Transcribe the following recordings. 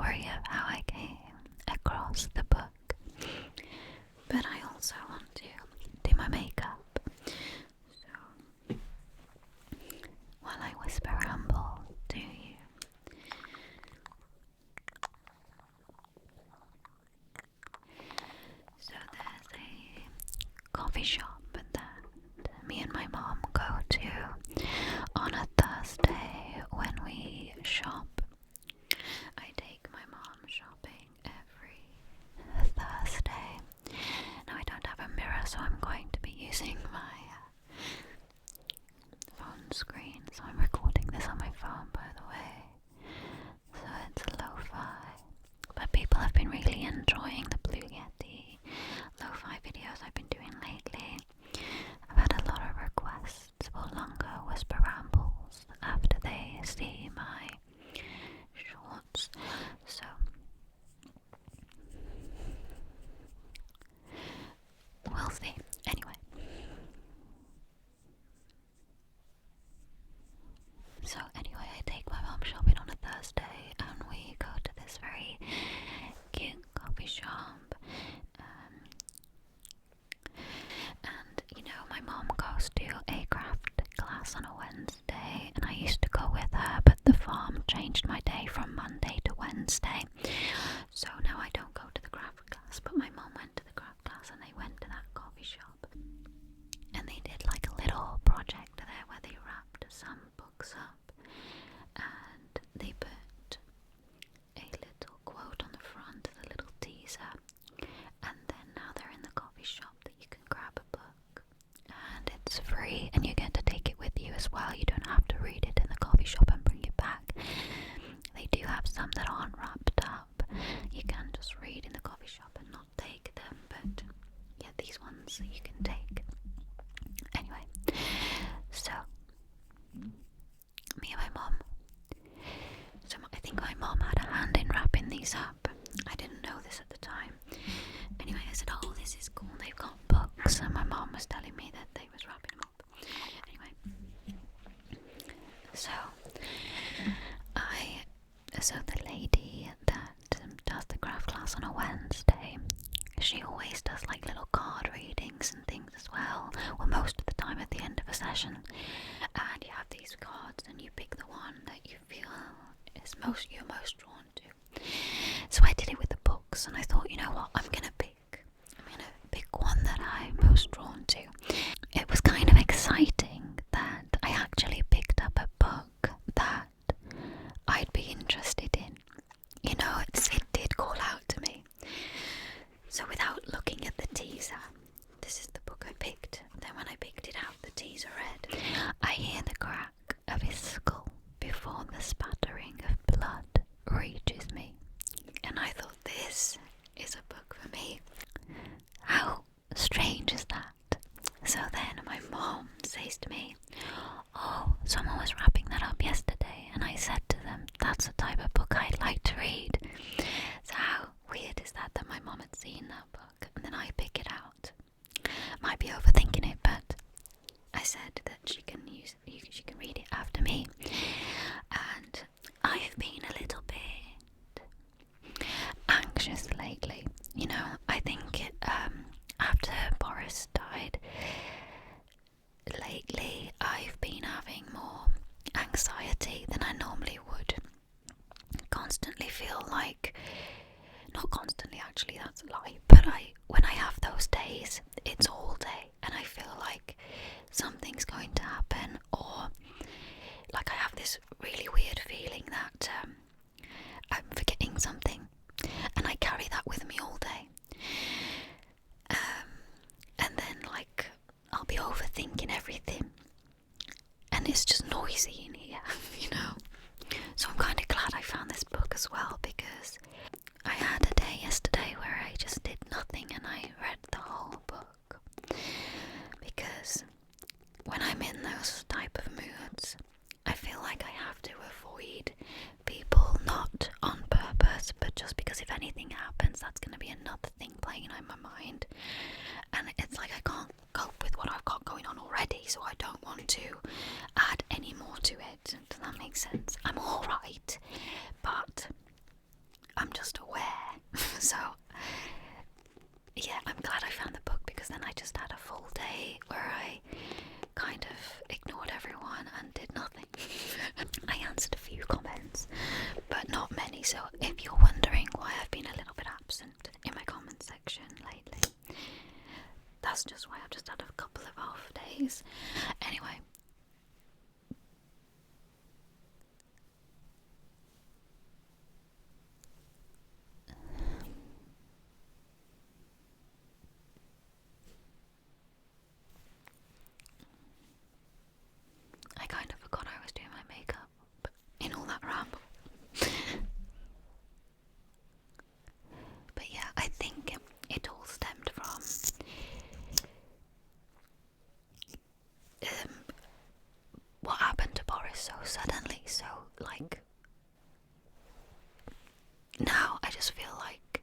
story of how I came across the book, but I also want to do my makeup. So, while I whisper Ramble to you, so there's a coffee shop that me and my mom go to on a Thursday when we shop. I take my mom shopping every Thursday. Now I don't have a mirror, so I'm going to be using my phone screen. So I'm recording this on my phone, by the way. So it's lo-fi. But people have been really enjoying the Blue Yeti lo-fi videos I've been doing lately. I've had a lot of requests for longer whisper rambles after they see my shorts. So we'll see. Anyway. I take my mom shopping on a Thursday and we go to this very cute coffee shop. And my mom goes to a craft class on a Wednesday, and I used to go with her, but the farm changed my day from Monday to Wednesday. So now I don't go to the craft class, but my mom went to the craft class and they went to that coffee shop. And they did like a little project there where they wrapped some books up and they put a little quote on the front as a little teaser. And then now they're in the coffee shop that you can grab a book. And it's free and you get to take it with you as well. You don't have to read it in the coffee shop and bring it back. They do have some that aren't wrapped up. You can just read in the coffee shop and not take them, but yeah, these ones you can take. Anyway, so me and my mom. So I think my mom had a hand in wrapping these up. I didn't know this at the time. Anyway, I said, oh, this is cool, they've got books, and my mom was telling me that they was wrapping them up. Anyway, so the lady that does the craft class on a Wednesday, she always does like little card readings and things as well, most of the time at the end of a session, and you have these cards and you pick the one that you feel is you're most drawn to. So I did it with the books, and I thought, you know what, I'm gonna pick one that I'm most drawn to. It was kind of exciting that I actually picked up a book that I'd be interested in. It did call out to me. So without looking at the teaser, this is the book I picked. Then when I picked it out, the teaser read, I hear the crack of his skull before the spattering of blood reaches me. And I thought, this is a book for me. How strange is that? So then my mom says to me, oh, someone was wrapping that up yesterday, and I said to them, that's the type of book I'd like to read. So how weird is that my mom had seen that book and then I pick it out? Might be overthinking it, but I said that she can read it after me. And I've been a little bit anxious lately. I think after Boris died, lately I've been having more anxiety than I normally would. Constantly feel like, not constantly actually, that's a lie, but when I have those days, it's all day and I feel like something's going to happen, or like I have this really weird feeling that I'm forgetting something, and I carry that with me all day. And then I'll be overthinking everything, and it's just noisy in here, So I'm kind of glad I found this book as well, because I had a day yesterday where I just did nothing and I read the whole book. Because when I'm in those type of moods, I feel like I have to avoid people, not on purpose, but that's just why I've just had a couple of off days. Anyway. I kind of forgot I was doing my makeup in all that ramble. But yeah, I think it all stemmed from what happened to Boris so suddenly. So, like, now I just feel like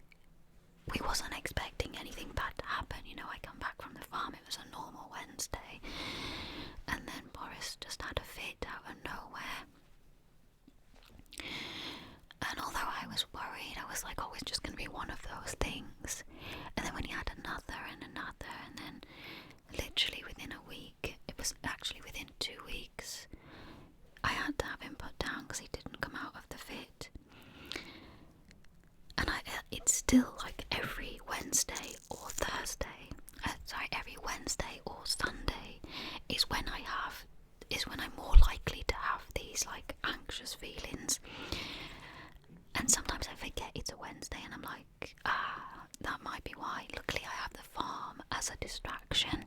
we wasn't expecting anything bad to happen. You know, I come back from the farm, it was a normal Wednesday, and then Boris just had a fit out of nowhere. And although I was worried, I was like, oh, it's just going to be one of those things. And then when he had another and another, and then literally within a week, it was actually within 2 weeks, I had to have him put down because he didn't come out of the fit. And it's still like every Wednesday or Thursday, every Wednesday or Sunday is when I'm more likely to have these like anxious feelings. And sometimes I forget it's a Wednesday and I'm like, that might be why. Luckily I have the farm as a distraction,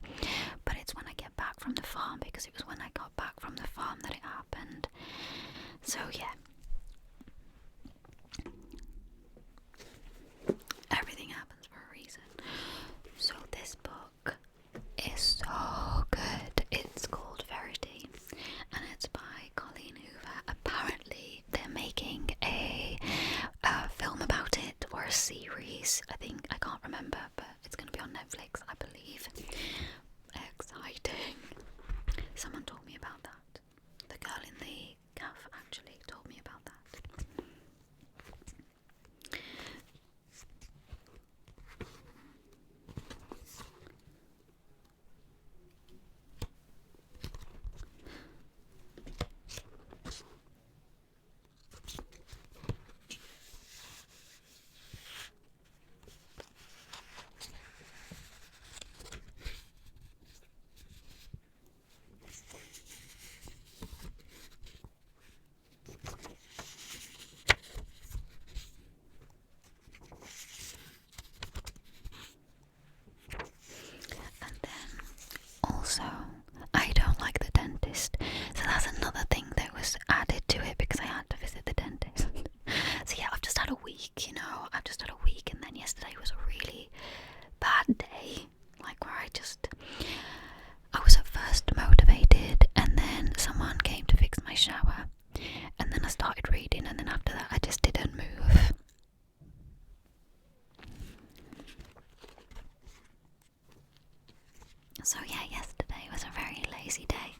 but it's when I get back from the farm, because it was when I got back from the farm that it happened. So yeah. Everything happens for a reason. So this book is so good. It's called Verity, and it's by Colleen Hoover. Apparently they're making a film about it, or a series. I can't remember, but it's going to be on Netflix, I believe. Exciting. Someone told me about that. The girl in the cafe actually told me about that. Also, I don't like the dentist, so that's another thing that was added to it, because I had to visit the dentist. So yeah, I've just had a week, and then yesterday was a really bad day, like where I was at first motivated, and then someone came to fix my shower, and then I started reading, and then after that I just didn't move. So yeah, yesterday was a very lazy day.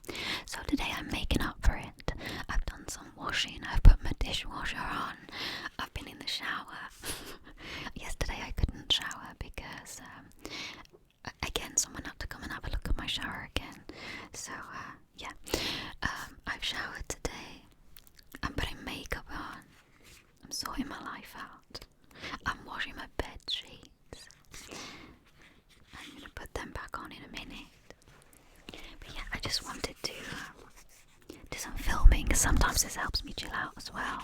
So today I'm making up for it. I've done some washing, I've put my dishwasher on, I've been in the shower. Yesterday I couldn't shower because, again, someone had to come and have a look at my shower again. So yeah, I've showered today, I'm putting makeup on, I'm sorting my life out, I'm washing my bed sheets. I'm going to put them back on in a minute. But yeah, I just wanted to do some filming. Sometimes this helps me chill out as well.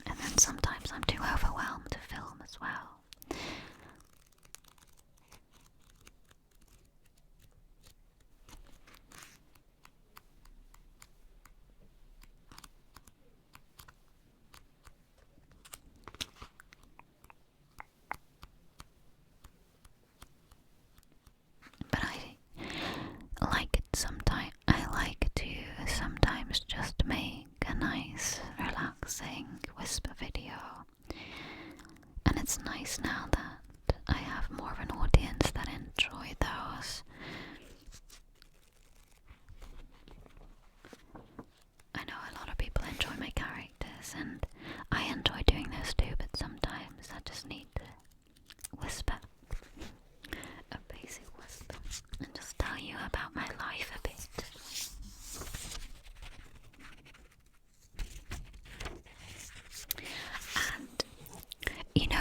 And then sometimes I'm too overwhelmed to film as well. But I like to sometimes just make a nice, relaxing whisper video. And it's nice now that I have more of an audience that enjoy those. I know a lot of people enjoy my characters, and I enjoy doing those too, but sometimes I just need to whisper, a basic whisper, and just tell you about my life a bit. And you know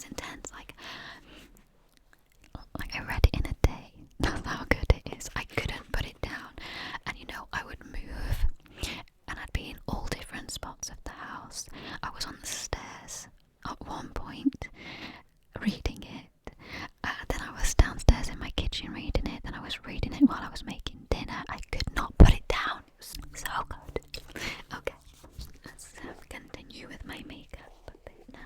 it's intense. Like I read it in a day. That's how good it is. I couldn't put it down. And you know, I would move and I'd be in all different spots of the house. I was on the stairs at one point reading it. Then I was downstairs in my kitchen reading it. Then I was reading it while I was making dinner. I could not put it down. It was so good. Okay, let's continue with my makeup a bit now.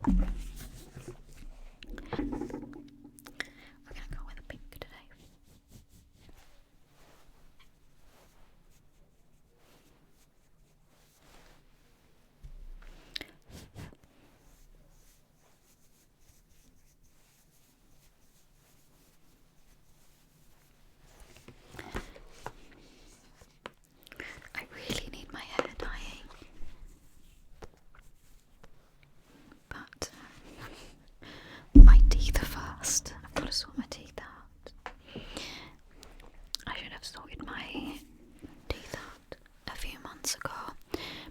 We're gonna go with a pink today. I really need my hair dyeing, but my teeth are first. I've got to sort my teeth out. I should have sorted my teeth out a few months ago,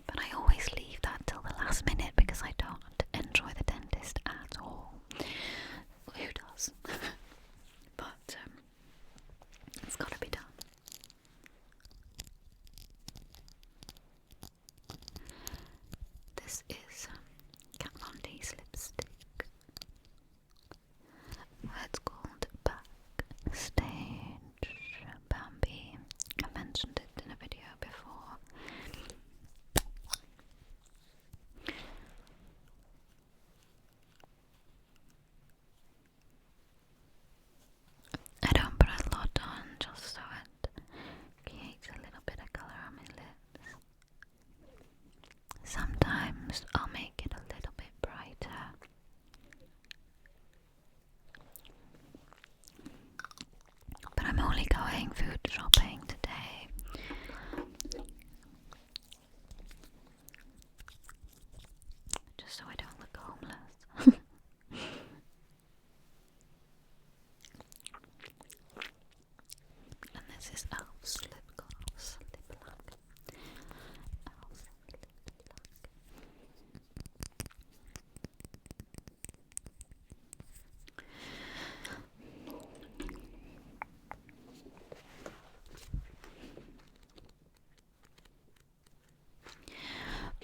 but I always leave that till the last minute because I don't enjoy the dentist at all. Who does? But it's got to be done. This is Kat Von D's lipstick. It's called Backstage Bambi. I mentioned it in a video before. I don't put a lot on just so it creates a little bit of colour on my lips. Sometimes I'll make it a little bit brighter. But I'm only going food shopping today. Just so I don't look homeless. And this is Elf's lip gloss, lip lock. Elf's lip lock.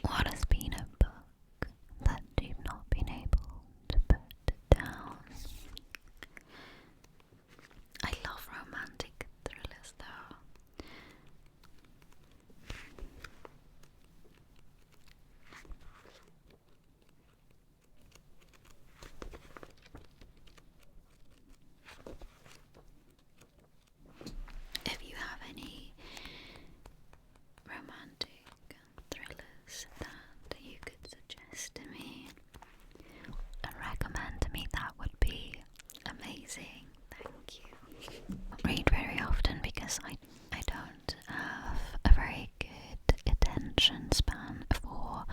What has been a book that you've not been able to put down? I love romantic thrillers though. If you have any romantic thrillers that you could suggest to me and recommend to me, that would be amazing. Thank you. I read very often because I don't have a very good attention span for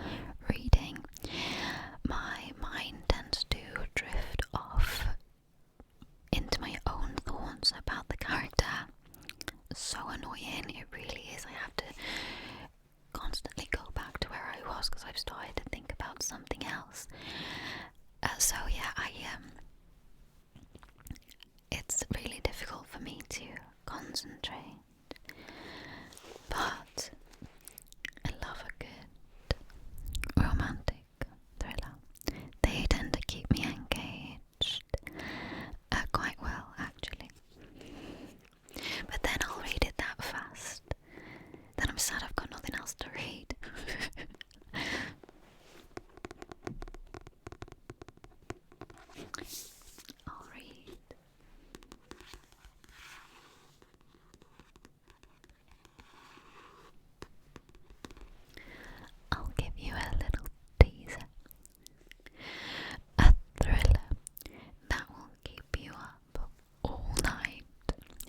reading. My mind tends to drift off into my own thoughts about the character. So annoying, it really is. I have to constantly go back to where I was because I've started to think about something else. So yeah, it's really difficult for me to concentrate. But I love a good romantic thriller. They tend to keep me engaged quite well, actually. But then I'll read it that fast. Then I'm sad I've got nothing else to read. I'll read. I'll give you a little teaser. A thriller that will keep you up all night.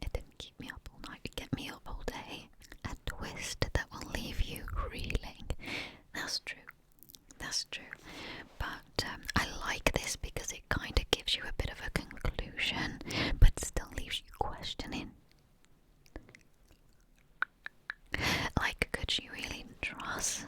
It didn't keep me up all night, it kept me up all day. A twist that will leave you reeling. That's true. That's true. But I like this because it kind of gives you a bit of a conclusion, but still leaves you questioning. Like, could she really trust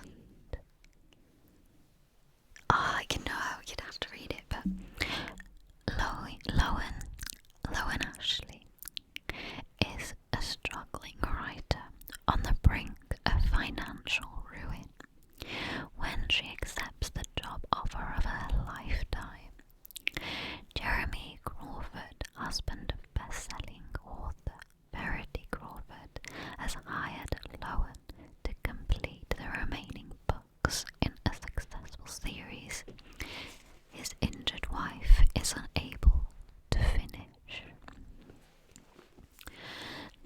TikToks in a successful series, his injured wife is unable to finish.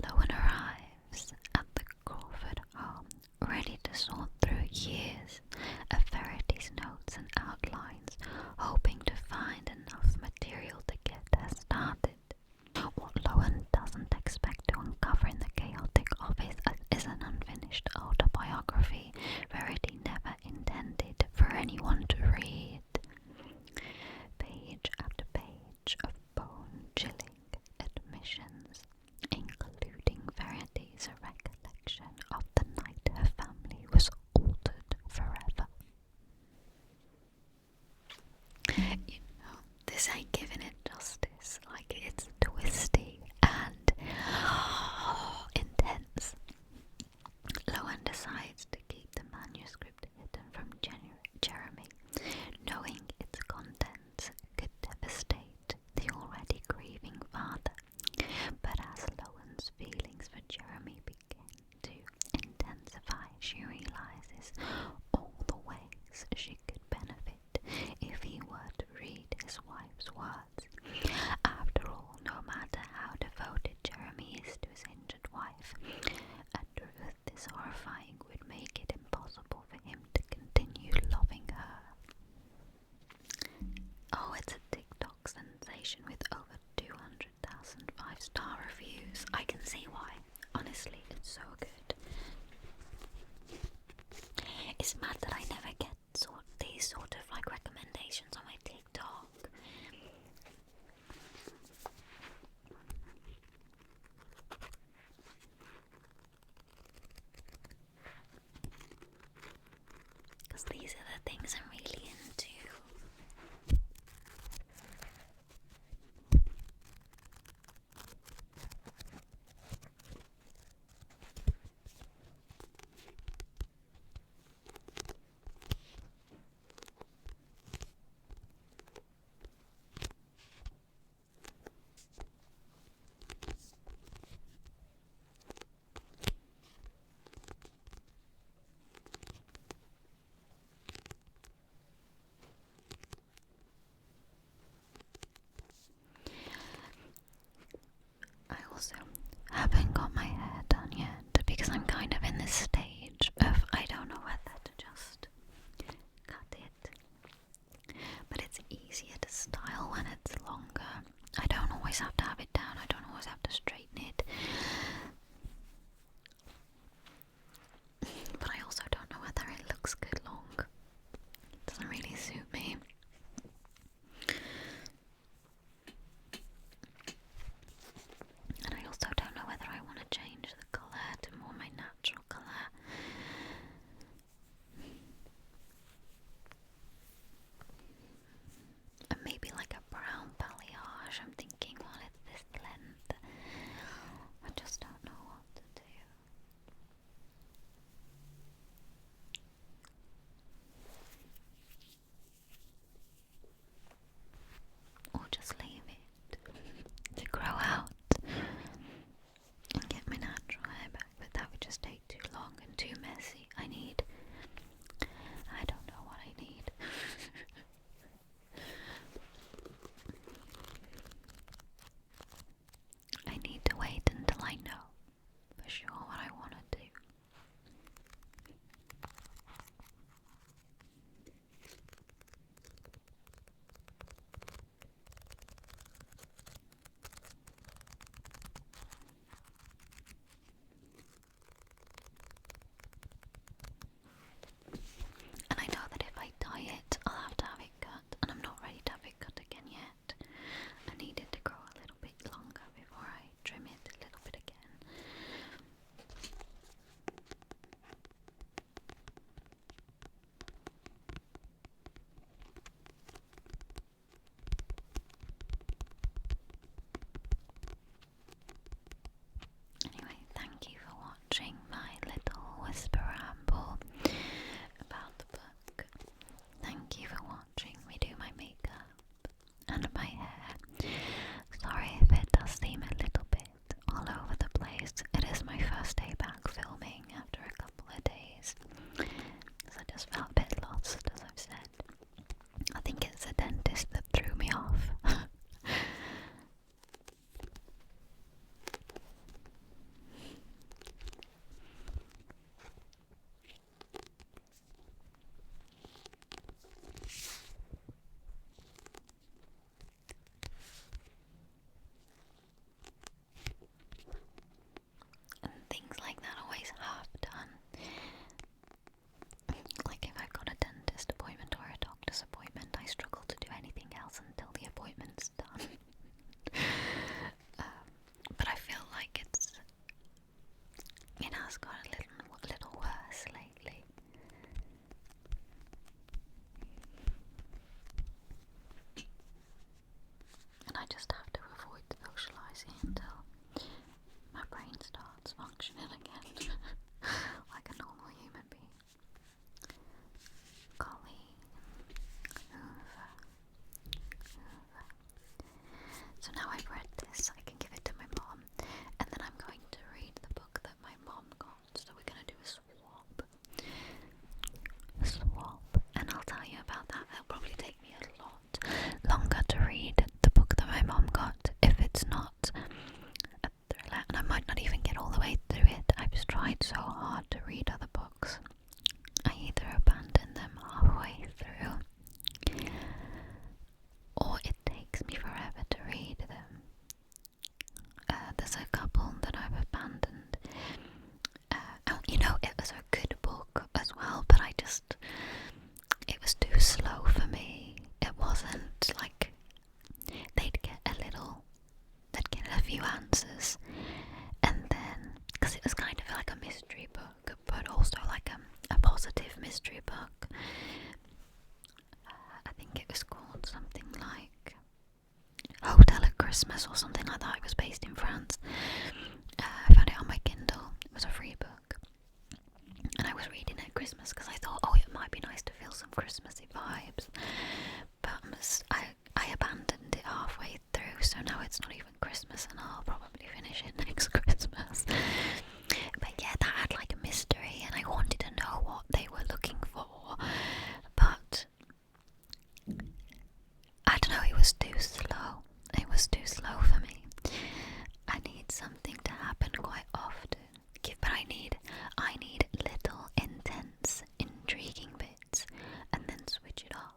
Lowen arrives at the Crawford home, ready to sort through years of Verity's notes and outlines, hoping to find enough material to get her started. What Lowen doesn't expect to uncover in the chaotic office is an unfinished autobiography Verity never intended for anyone to read. Page after page of bone-chilling admissions, including Verity's recollection of the night her family was altered forever. You know, this ain't giving it justice. Like, it's twisty and intense. Lowen decides to keep the manuscript hidden from Jeremy, knowing its contents could devastate the already grieving father. But as Lowen's feelings for Jeremy begin to intensify, she realizes all the ways she could benefit if he were to read his wife's words. After all, no matter how devoted Jeremy is to his injured wife, a truth this horrifying would make it impossible for him to continue loving her. Oh, it's a TikTok sensation with over 200,000 5-star reviews. I can see why. Honestly, it's so good. It's mad that I never get these sort of like recommendations on my TikTok. Because these are the things I'm really into. book. I think it was called something like Hotel at Christmas or something like that. It was based in France. I found it on my Kindle. It was a free book. And I was reading it at Christmas because I thought, oh, it might be nice to feel some Christmassy vibes. But I abandoned it halfway through, so now it's not even Christmas, and I'll probably finish it next Christmas. But yeah, that had like a mystery, and I wanted to know what they were looking for. But I don't know, it was too slow. It was too slow for me. I need something to happen quite often. But I need little intense, intriguing bits, and then switch it off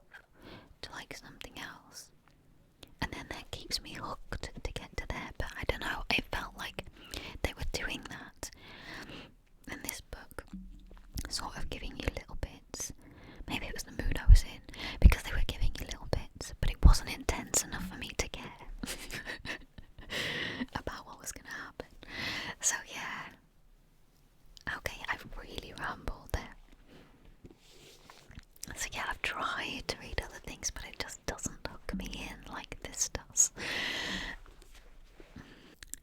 to like something else. And then that keeps me hooked to get to there. But I don't know, it felt like they were doing that in this book, sort of giving you little bits. Maybe it was the mood I was in, because they were giving you little bits, but it wasn't intense enough for me to care about what was going to happen. So yeah. Okay, I've really rambled there. So yeah, I've tried to read other things, but it just doesn't hook me in like this does.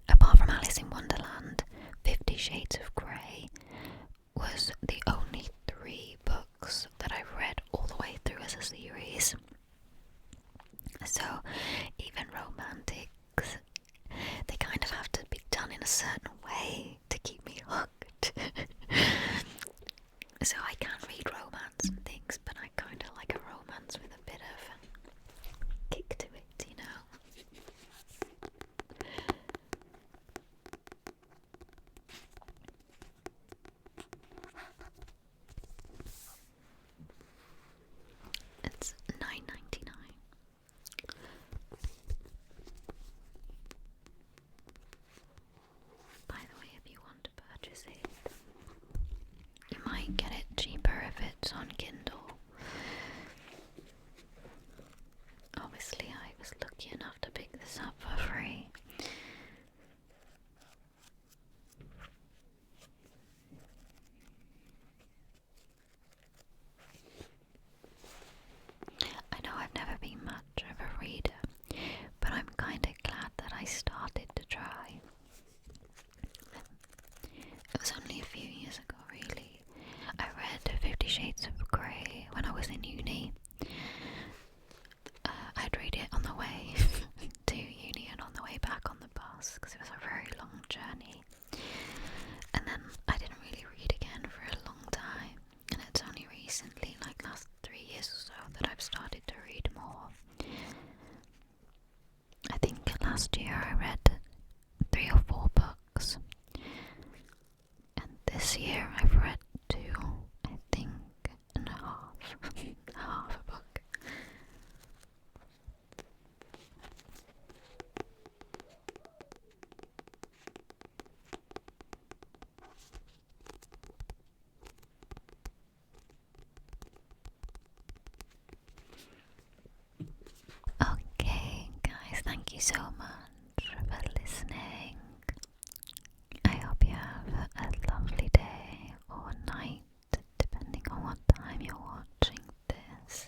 Apart from Alice in Wonderland, 50 Shades of Grey was the only 3 books that I've read all the way through as a series. So even romantics, they kind of have to be done in a certain way to keep me hooked. So I can read romance and things, but I kind of like a romance with a bit of kick to it, you know. It's $9.99. By the way, if you want to purchase it, you might get it cheaper if it's on Kindle. Obviously, I was lucky enough to pick this up for free. I know I've never been much of a reader, but I'm kind of glad that I started to try. It was only a few years ago, really. I read 50 Shades of Grey when I was in uni. I'd read it on the way to uni and on the way back on the bus, because it was a very long journey. And then I didn't really read again for a long time. And it's only recently, like last 3 years or so, that I've started to read more. I think last year I read 3 or 4 books. And this year I've read 2, I think, and a half. Half a book. Okay, guys, thank you so much for listening. I hope you have a lovely day or night, depending on what time you're watching this.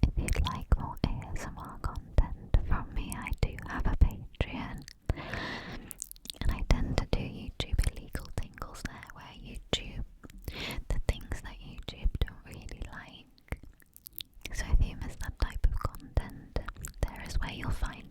If you'd like more ASMR content from me, I do have a Patreon, and I tend to do YouTube illegal tingles there, where YouTube, the things that YouTube don't really like. So if you miss that type of content, there is where you'll find